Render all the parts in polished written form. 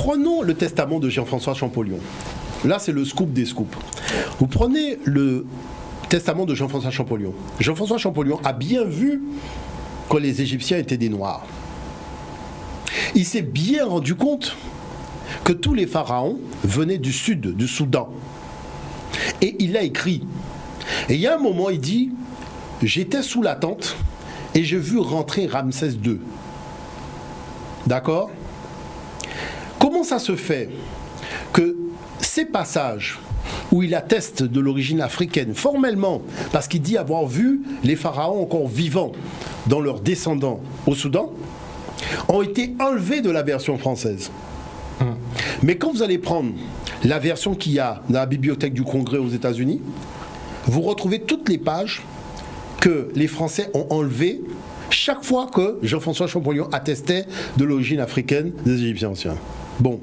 Prenons le testament de Jean-François Champollion. Là, c'est le scoop des scoops. Vous prenez le testament de Jean-François Champollion. Jean-François Champollion a bien vu que les Égyptiens étaient des Noirs. Il s'est bien rendu compte que tous les pharaons venaient du sud, du Soudan. Et il a écrit. Et il y a un moment, il dit, j'étais sous la tente et j'ai vu rentrer Ramsès II. D'accord? Comment ça se fait que ces passages où il atteste de l'origine africaine, formellement, parce qu'il dit avoir vu les pharaons encore vivants dans leurs descendants au Soudan, ont été enlevés de la version française. Mais quand vous allez prendre la version qu'il y a dans la bibliothèque du Congrès aux États-Unis, vous retrouvez toutes les pages que les Français ont enlevées chaque fois que Jean-François Champollion attestait de l'origine africaine des Égyptiens anciens. Bon.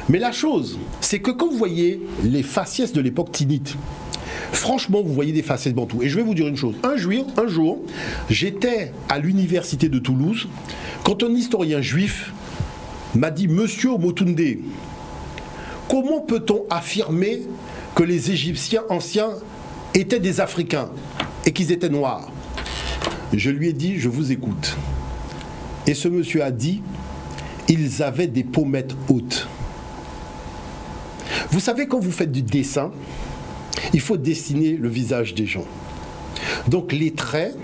Mais la chose, c'est que quand vous voyez les faciès de l'époque tinnite, franchement, vous voyez des faciès bantous. Et je vais vous dire une chose. Un jour, j'étais à l'université de Toulouse quand un historien juif m'a dit « Monsieur Omotunde, comment peut-on affirmer que les Égyptiens anciens étaient des Africains et qu'ils étaient noirs ?» Je lui ai dit « Je vous écoute ». Et ce monsieur a dit « Ils avaient des pommettes hautes ». Vous savez, quand vous faites du dessin, il faut dessiner le visage des gens. Donc les traits,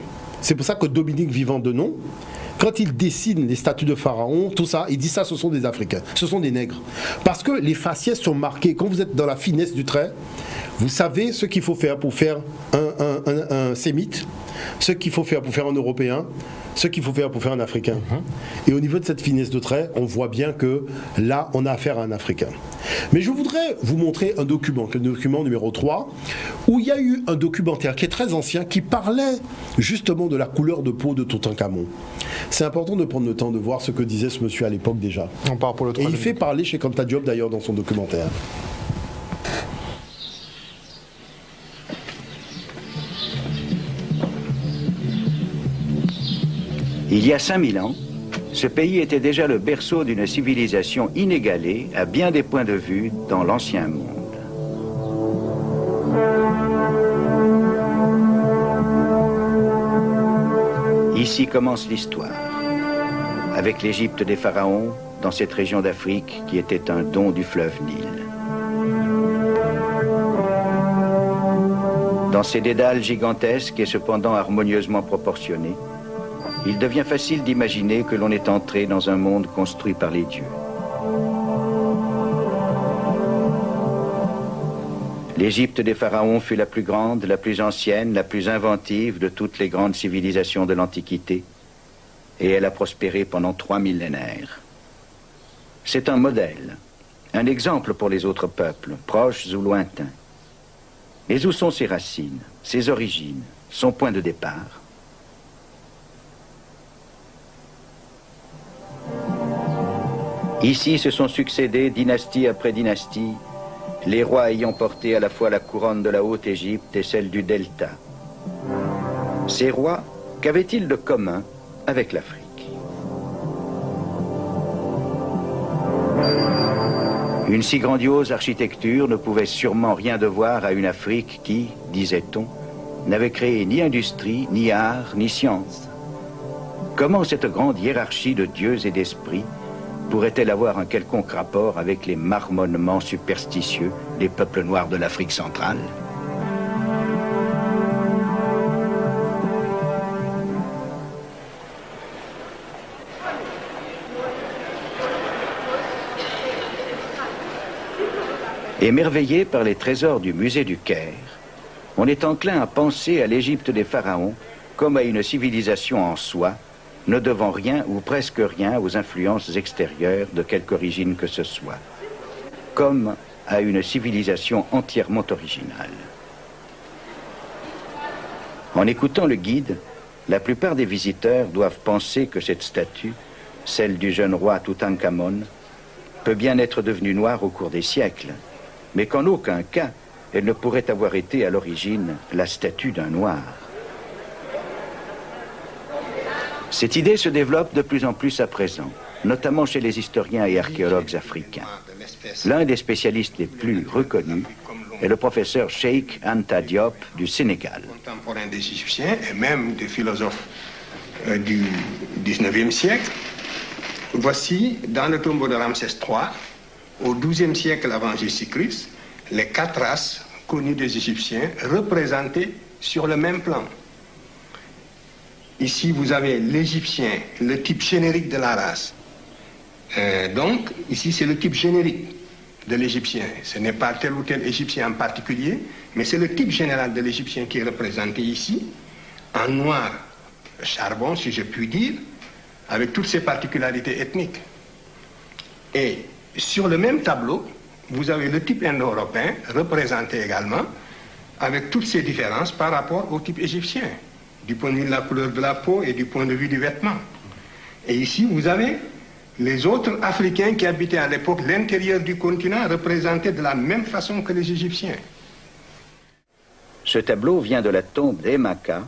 c'est pour ça que Dominique Vivant-Denon, quand il dessine les statues de pharaons, tout ça, il dit ça, ce sont des Africains, ce sont des nègres. Parce que les faciès sont marqués. Quand vous êtes dans la finesse du trait, vous savez ce qu'il faut faire pour faire un sémite, ce qu'il faut faire pour faire un Européen, ce qu'il faut faire pour faire un Africain. Et au niveau de cette finesse de trait, on voit bien que là, on a affaire à un Africain. Mais je voudrais vous montrer un document, le document numéro 3, où il y a eu un documentaire qui est très ancien, qui parlait justement de la couleur de peau de Toutankhamon. C'est important de prendre le temps de voir ce que disait ce monsieur à l'époque déjà. On part pour le Et il fait parler chez Kanta Diop d'ailleurs dans son documentaire. Il y a 5000 ans, ce pays était déjà le berceau d'une civilisation inégalée à bien des points de vue dans l'ancien monde. Ici commence l'histoire, avec l'Égypte des pharaons dans cette région d'Afrique qui était un don du fleuve Nil. Dans ces dédales gigantesques et cependant harmonieusement proportionnés, il devient facile d'imaginer que l'on est entré dans un monde construit par les dieux. L'Égypte des pharaons fut la plus grande, la plus ancienne, la plus inventive de toutes les grandes civilisations de l'Antiquité, et elle a prospéré pendant 3 millénaires. C'est un modèle, un exemple pour les autres peuples, proches ou lointains. Mais où sont ses racines, ses origines, son point de départ ? Ici se sont succédés, dynastie après dynastie, les rois ayant porté à la fois la couronne de la Haute-Égypte et celle du Delta. Ces rois, qu'avaient-ils de commun avec l'Afrique? Une si grandiose architecture ne pouvait sûrement rien devoir à une Afrique qui, disait-on, n'avait créé ni industrie, ni art, ni science. Comment cette grande hiérarchie de dieux et d'esprits pourrait-elle avoir un quelconque rapport avec les marmonnements superstitieux des peuples noirs de l'Afrique centrale? Émerveillé par les trésors du musée du Caire, on est enclin à penser à l'Égypte des pharaons comme à une civilisation en soi, ne devant rien ou presque rien aux influences extérieures de quelque origine que ce soit, comme à une civilisation entièrement originale. En écoutant le guide, la plupart des visiteurs doivent penser que cette statue, celle du jeune roi Toutankhamon, peut bien être devenue noire au cours des siècles, mais qu'en aucun cas, elle ne pourrait avoir été à l'origine la statue d'un noir. Cette idée se développe de plus en plus à présent. notamment chez les historiens et archéologues africains. L'un des spécialistes les plus reconnus est le professeur Cheikh Anta Diop du Sénégal. Contemporain des Égyptiens et même des philosophes du 19e siècle. Voici, dans le tombeau de Ramsès III, au XIIe siècle avant Jésus-Christ, les 4 races connues des Égyptiens représentées sur le même plan. Ici, vous avez l'Égyptien, le type générique de la race. Donc, ici, c'est le type générique de l'Égyptien. Ce n'est pas tel ou tel Égyptien en particulier, mais c'est le type général de l'Égyptien qui est représenté ici, en noir charbon, si je puis dire, avec toutes ses particularités ethniques. Et sur le même tableau, vous avez le type indo-européen représenté également, avec toutes ses différences par rapport au type égyptien, du point de vue de la couleur de la peau et du point de vue du vêtement. Et ici, vous avez les autres Africains qui habitaient à l'époque l'intérieur du continent, représentés de la même façon que les Égyptiens. Ce tableau vient de la tombe d'Emaka,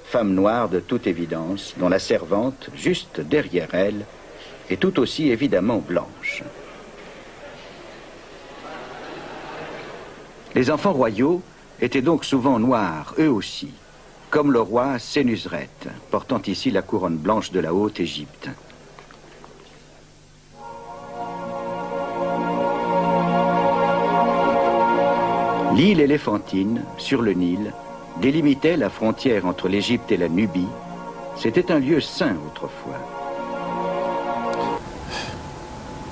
femme noire de toute évidence, dont la servante, juste derrière elle, est tout aussi évidemment blanche. Les enfants royaux étaient donc souvent noirs, eux aussi, comme le roi Sénusret, portant ici la couronne blanche de la Haute-Égypte. L'île éléphantine, sur le Nil, délimitait la frontière entre l'Égypte et la Nubie. C'était un lieu saint autrefois.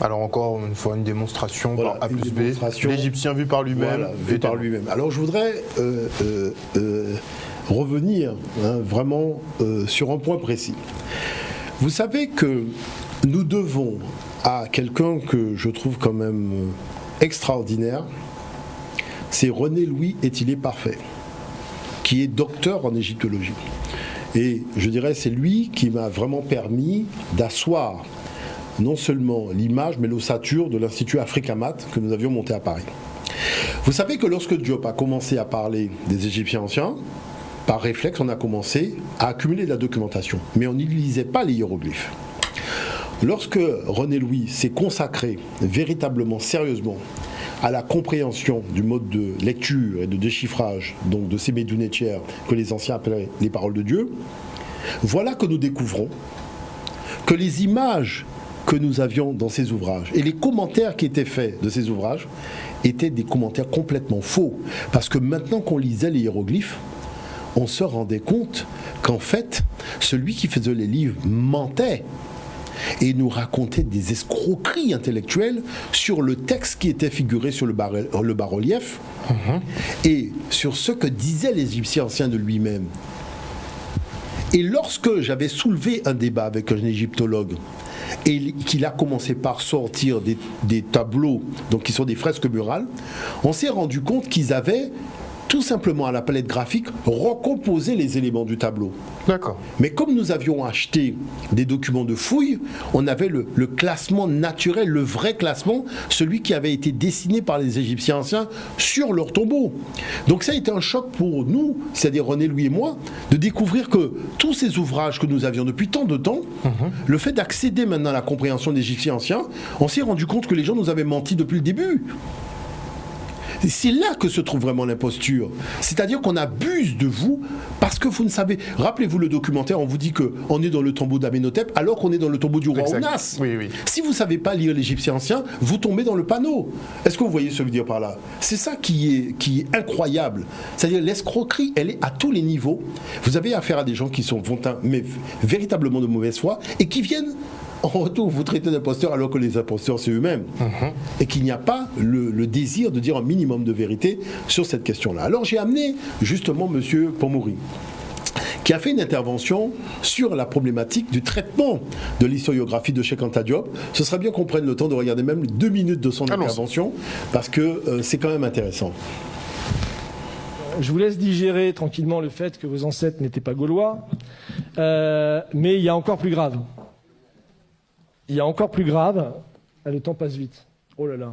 Alors encore une fois, une démonstration Voilà, par A plus B, l'Égyptien vu par lui-même. Voilà, vu par lui-même. Alors je voudrais revenir vraiment sur un point précis. Vous savez que nous devons à quelqu'un que je trouve quand même extraordinaire, c'est René Louis Étilé Parfait, qui est docteur en égyptologie. Et je dirais c'est lui qui m'a vraiment permis d'asseoir non seulement l'image, mais l'ossature de l'Institut Africamat que nous avions monté à Paris. Vous savez que lorsque Diop a commencé à parler des Égyptiens anciens, par réflexe, on a commencé à accumuler de la documentation, mais on n'utilisait pas les hiéroglyphes. Lorsque René Louis s'est consacré véritablement, sérieusement, à la compréhension du mode de lecture et de déchiffrage, donc de ces médunetières que les anciens appelaient les paroles de Dieu, voilà que nous découvrons que les images que nous avions dans ces ouvrages et les commentaires qui étaient faits de ces ouvrages étaient des commentaires complètement faux. Parce que maintenant qu'on lisait les hiéroglyphes, on se rendait compte qu'en fait, celui qui faisait les livres mentait et nous racontait des escroqueries intellectuelles sur le texte qui était figuré sur le bas-relief et sur ce que disaient les Égyptiens anciens de lui-même. Et lorsque j'avais soulevé un débat avec un égyptologue et qu'il a commencé par sortir des tableaux, donc qui sont des fresques murales, on s'est rendu compte qu'ils avaient tout simplement à la palette graphique recomposé les éléments du tableau. D'accord. Mais comme nous avions acheté des documents de fouilles, on avait le classement naturel, le vrai classement, celui qui avait été dessiné par les Égyptiens anciens sur leur tombeau. Donc ça a été un choc pour nous, c'est-à-dire René, Louis et moi, de découvrir que tous ces ouvrages que nous avions depuis tant de temps, le fait d'accéder maintenant à la compréhension des Égyptiens anciens, on s'est rendu compte que les gens nous avaient menti depuis le début. C'est là que se trouve vraiment l'imposture. C'est-à-dire qu'on abuse de vous parce que vous ne savez... Rappelez-vous le documentaire, on vous dit qu'on est dans le tombeau d'Amenhotep alors qu'on est dans le tombeau du roi Ounas. Oui, oui. Si vous ne savez pas lire l'Égyptien ancien, vous tombez dans le panneau. Est-ce que vous voyez ce que je veux dire par là? C'est ça qui est incroyable. C'est-à-dire l'escroquerie, elle est à tous les niveaux. Vous avez affaire à des gens qui sont mais véritablement de mauvaise foi et qui viennent... En retour, vous traitez d'imposteurs alors que les imposteurs, c'est eux-mêmes. Et qu'il n'y a pas le désir de dire un minimum de vérité sur cette question-là. Alors j'ai amené justement M. Pomori, qui a fait une intervention sur la problématique du traitement de l'historiographie de Cheikh Anta Diop. Ce serait bien qu'on prenne le temps de regarder même 2 minutes de son intervention, parce que c'est quand même intéressant. Je vous laisse digérer tranquillement le fait que vos ancêtres n'étaient pas gaulois, mais il y a encore plus grave. Il y a encore plus grave, le temps passe vite, oh là là,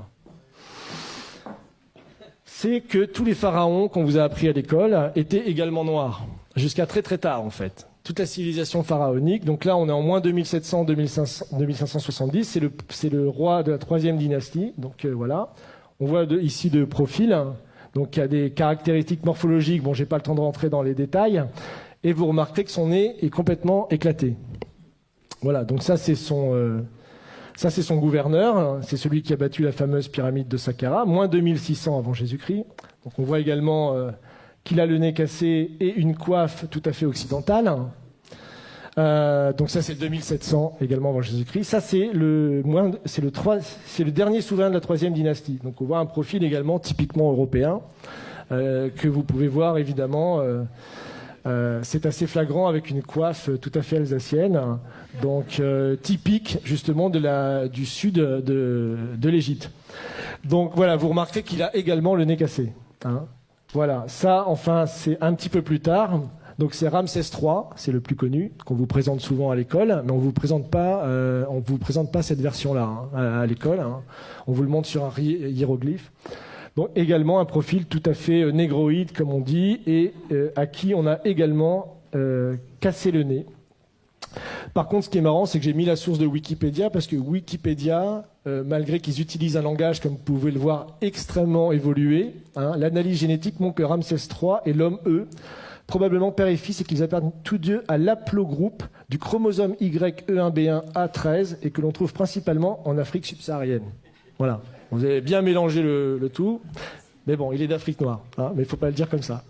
c'est que tous les pharaons qu'on vous a appris à l'école étaient également noirs, jusqu'à très très tard en fait. toute la civilisation pharaonique. Donc là, on est en moins 2570. C'est le roi de la 3e dynastie. Donc voilà. On voit ici de profil. Donc il y a des caractéristiques morphologiques. Bon, j'ai pas le temps de rentrer dans les détails. Et vous remarquerez que son nez est complètement éclaté. Voilà. Donc ça, c'est son gouverneur. C'est celui qui a battu la fameuse pyramide de Saqqara, moins 2600 avant Jésus-Christ. Donc on voit également qu'il a le nez cassé et une coiffe tout à fait occidentale. Donc ça, c'est 2700 également avant Jésus-Christ. Ça, c'est le dernier souverain de la 3e dynastie. Donc on voit un profil également typiquement européen que vous pouvez voir évidemment. C'est assez flagrant avec une coiffe tout à fait alsacienne, donc typique justement du sud de l'Égypte. Donc voilà, vous remarquez qu'il a également le nez cassé. Hein. Voilà, ça enfin c'est un petit peu plus tard. Donc c'est Ramsès III, c'est le plus connu, qu'on vous présente souvent à l'école, mais on vous présente pas cette version-là hein, à l'école. Hein. On vous le montre sur un hiéroglyphe. Donc également un profil tout à fait négroïde, comme on dit, et à qui on a également cassé le nez. Par contre, ce qui est marrant, c'est que j'ai mis la source de Wikipédia, parce que Wikipédia, malgré qu'ils utilisent un langage, comme vous pouvez le voir, extrêmement évolué, hein, l'analyse génétique montre que Ramsès III et l'homme E, probablement père et fils, et qu'ils appartiennent tous deux à l'aplogroupe du chromosome YE1B1A13, et que l'on trouve principalement en Afrique subsaharienne. Voilà. Vous avez bien mélangé le tout, mais bon, il est d'Afrique noire, hein, mais il ne faut pas le dire comme ça.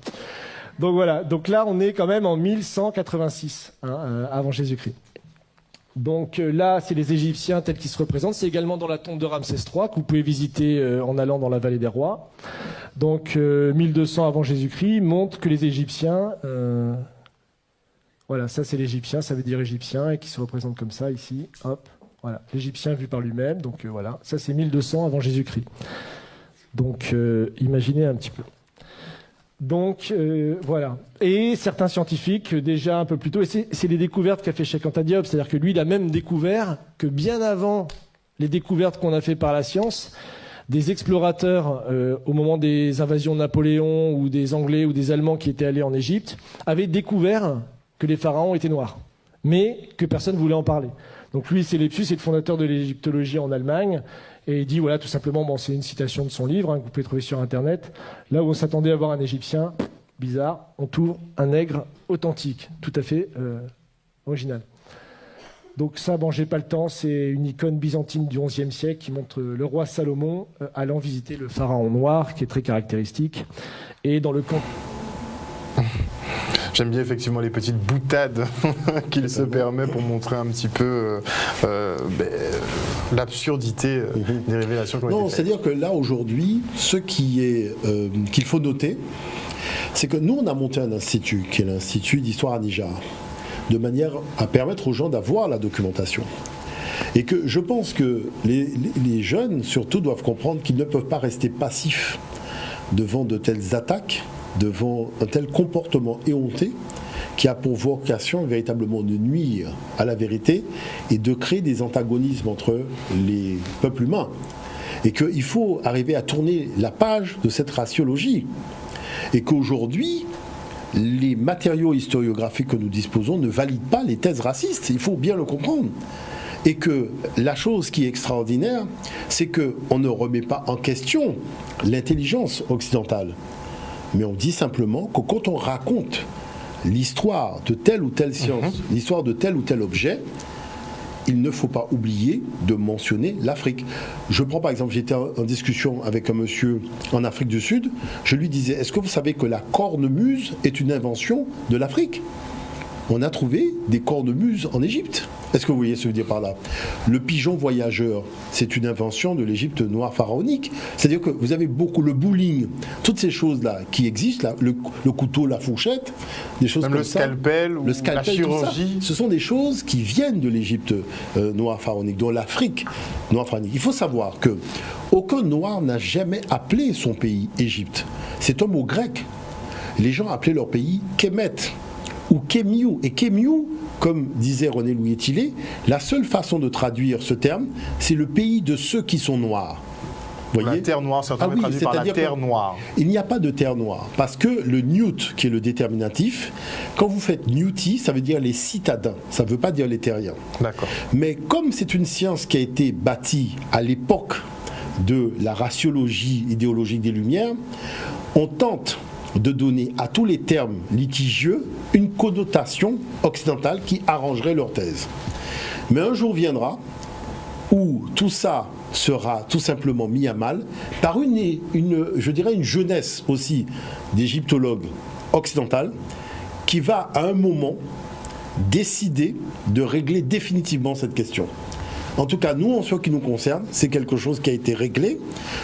Donc voilà, donc là on est quand même en 1186 hein, avant Jésus-Christ. Donc là c'est les Égyptiens tels qu'ils se représentent, c'est également dans la tombe de Ramsès III que vous pouvez visiter en allant dans la vallée des rois. Donc 1200 avant Jésus-Christ montre que les Égyptiens, voilà ça c'est l'Égyptien, ça veut dire Égyptien et qui se représente comme ça ici, hop. Voilà, l'Égyptien vu par lui-même, donc voilà, ça c'est 1200 avant Jésus-Christ. Donc imaginez un petit peu. Donc voilà. Et certains scientifiques, déjà un peu plus tôt, et c'est les découvertes qu'a fait Cheikh Anta Diop, c'est-à-dire que lui, il a même découvert que bien avant les découvertes qu'on a fait par la science, des explorateurs, au moment des invasions de Napoléon, ou des Anglais ou des Allemands qui étaient allés en Égypte, avaient découvert que les pharaons étaient noirs, mais que personne ne voulait en parler. Donc lui, c'est Lepsius, c'est le fondateur de l'égyptologie en Allemagne, et il dit, voilà, tout simplement, bon, c'est une citation de son livre, hein, que vous pouvez trouver sur Internet, là où on s'attendait à voir un Égyptien, bizarre, on trouve un nègre authentique, tout à fait original. Donc ça, bon, j'ai pas le temps, c'est une icône byzantine du XIe siècle qui montre le roi Salomon allant visiter le pharaon noir, qui est très caractéristique, et dans le camp... J'aime bien effectivement les petites boutades qu'il se permet pour montrer un petit peu l'absurdité des révélations qui ont été faites. Non, c'est-à-dire que là, aujourd'hui, ce qu'il faut noter, c'est que nous, on a monté un institut, qui est l'Institut d'Histoire à Nijar, de manière à permettre aux gens d'avoir la documentation. Et que je pense que les jeunes, surtout, doivent comprendre qu'ils ne peuvent pas rester passifs devant de telles attaques, devant un tel comportement éhonté qui a pour vocation véritablement de nuire à la vérité et de créer des antagonismes entre les peuples humains. Et qu'il faut arriver à tourner la page de cette raciologie. Et qu'aujourd'hui, les matériaux historiographiques que nous disposons ne valident pas les thèses racistes. Il faut bien le comprendre. Et que la chose qui est extraordinaire, c'est qu'on ne remet pas en question l'intelligence occidentale. Mais on dit simplement que quand on raconte l'histoire de telle ou telle science, l'histoire de tel ou tel objet, il ne faut pas oublier de mentionner l'Afrique. Je prends par exemple, j'étais en discussion avec un monsieur en Afrique du Sud, je lui disais, est-ce que vous savez que la cornemuse est une invention de l'Afrique ? On a trouvé des cornemuses en Égypte. Est-ce que vous voyez ce que je veux dire par là ? Le pigeon voyageur, c'est une invention de l'Égypte noire pharaonique. C'est-à-dire que vous avez beaucoup le bowling, toutes ces choses-là qui existent, là, le couteau, la fourchette, des choses même comme le scalpel, ça. Ou le scalpel, la chirurgie. Ce sont des choses qui viennent de l'Égypte noire pharaonique, dont l'Afrique noire pharaonique. Il faut savoir que aucun noir n'a jamais appelé son pays Égypte. C'est un mot grec. Les gens appelaient leur pays Kemet ou Kemiou. Et Kemiou, comme disait René Louis Étilé, la seule façon de traduire ce terme, c'est le pays de ceux qui sont noirs. Voyez, la terre noire, certains oui, traduit par la c'est-à-dire terre noire. Il n'y a pas de terre noire, parce que le Newt, qui est le déterminatif, quand vous faites Newti, ça veut dire les citadins, ça ne veut pas dire les terriens. D'accord. Mais comme c'est une science qui a été bâtie à l'époque de la raciologie idéologique des Lumières, on tente de donner à tous les termes litigieux une connotation occidentale qui arrangerait leur thèse. Mais un jour viendra où tout ça sera tout simplement mis à mal par je dirais une jeunesse aussi d'égyptologues occidentales qui va à un moment décider de régler définitivement cette question. En tout cas, nous, en ce qui nous concerne, c'est quelque chose qui a été réglé.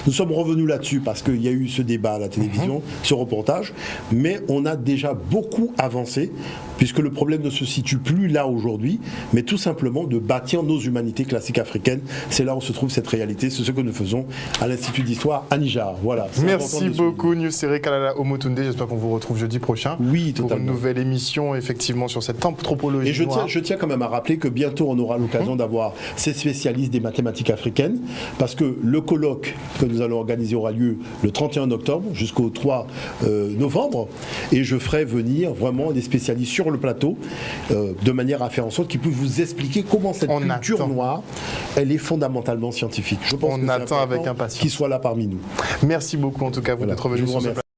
Nous sommes revenus là-dessus parce qu'il y a eu ce débat à la télévision, ce reportage, mais on a déjà beaucoup avancé, puisque le problème ne se situe plus là aujourd'hui, mais tout simplement de bâtir nos humanités classiques africaines. C'est là où se trouve cette réalité, c'est ce que nous faisons à l'Institut d'Histoire à Nijar. Voilà. Merci beaucoup, Nusere Kalala Omotunde. J'espère qu'on vous retrouve jeudi prochain. Oui, pour totalement. une nouvelle émission, effectivement, sur cette anthropologie. Et je tiens quand même à rappeler que bientôt on aura l'occasion d'avoir ces spécialistes des mathématiques africaines, parce que le colloque que nous allons organiser aura lieu le 31 octobre jusqu'au 3 novembre, et je ferai venir vraiment des spécialistes sur le plateau, de manière à faire en sorte qu'ils puissent vous expliquer comment cette culture noire, elle est fondamentalement scientifique. Je pense on que attend avec impatience qu'ils soient là parmi nous. Merci beaucoup en tout cas vous d'être venu sur ce plateau.